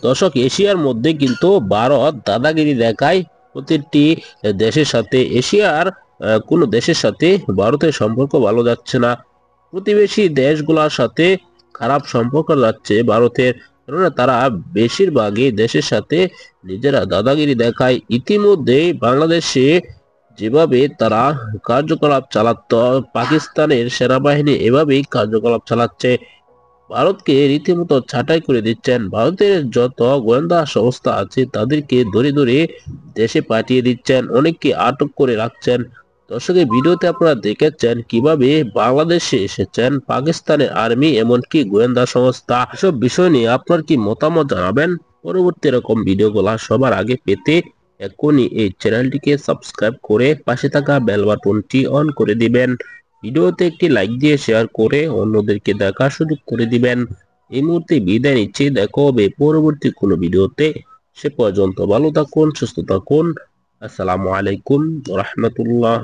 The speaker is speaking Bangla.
দর্শক, এশিয়ার মধ্যে কিন্তু ভারত দাদাগিরি দেখায় প্রতিটি দেশের সাথে। এশিয়ার কোনো দেশের সাথে ভারতের সম্পর্ক ভালো যাচ্ছে না। প্রতিবেশী দেশগুলোর সাথে খারাপ সম্পর্ক যাচ্ছে ভারতের, কেননা তারা বেশিরভাগই দেশের সাথে নিজেরা দাদাগিরি দেখায়। ইতিমধ্যে বাংলাদেশে যেভাবে তারা কার্যকলাপ চালাতো, পাকিস্তানের সেনাবাহিনী এভাবেই কার্যকলাপ চালাচ্ছে, ভারতকে রীতিমতো ছাঁটাই করে দিচ্ছেন। ভারতের যত গোয়েন্দা সংস্থা আছে তাদেরকে ধরে ধরে দেশে পাঠিয়ে দিচ্ছেন, অনেককে আটক করে রাখছেন। দর্শকের ভিডিওতে আপনারা দেখেছেন কিভাবে বাংলাদেশে এসেছেন পাকিস্তানের আর্মি, এমনকি গোয়েন্দা সংস্থা। এসব বিষয় নিয়ে আপনার কি মতামত জানাবেন। পরবর্তী এরকম ভিডিওগুলো সবার আগে পেতে এখনই এই চ্যানেলটিকে সাবস্ক্রাইব করে পাশে থাকা বেল বাটনটি অন করে দিবেন। ভিডিওতে একটি লাইক দিয়ে শেয়ার করে অন্যদেরকে দেখার সুযোগ করে দিবেন। এই মুহূর্তে বিদায় নিচ্ছি, দেখা হবে পরবর্তী কোনো ভিডিওতে। সে পর্যন্ত ভালো থাকুন, সুস্থ থাকুন। আসসালামু আলাইকুম রাহমাতুল্লাহ।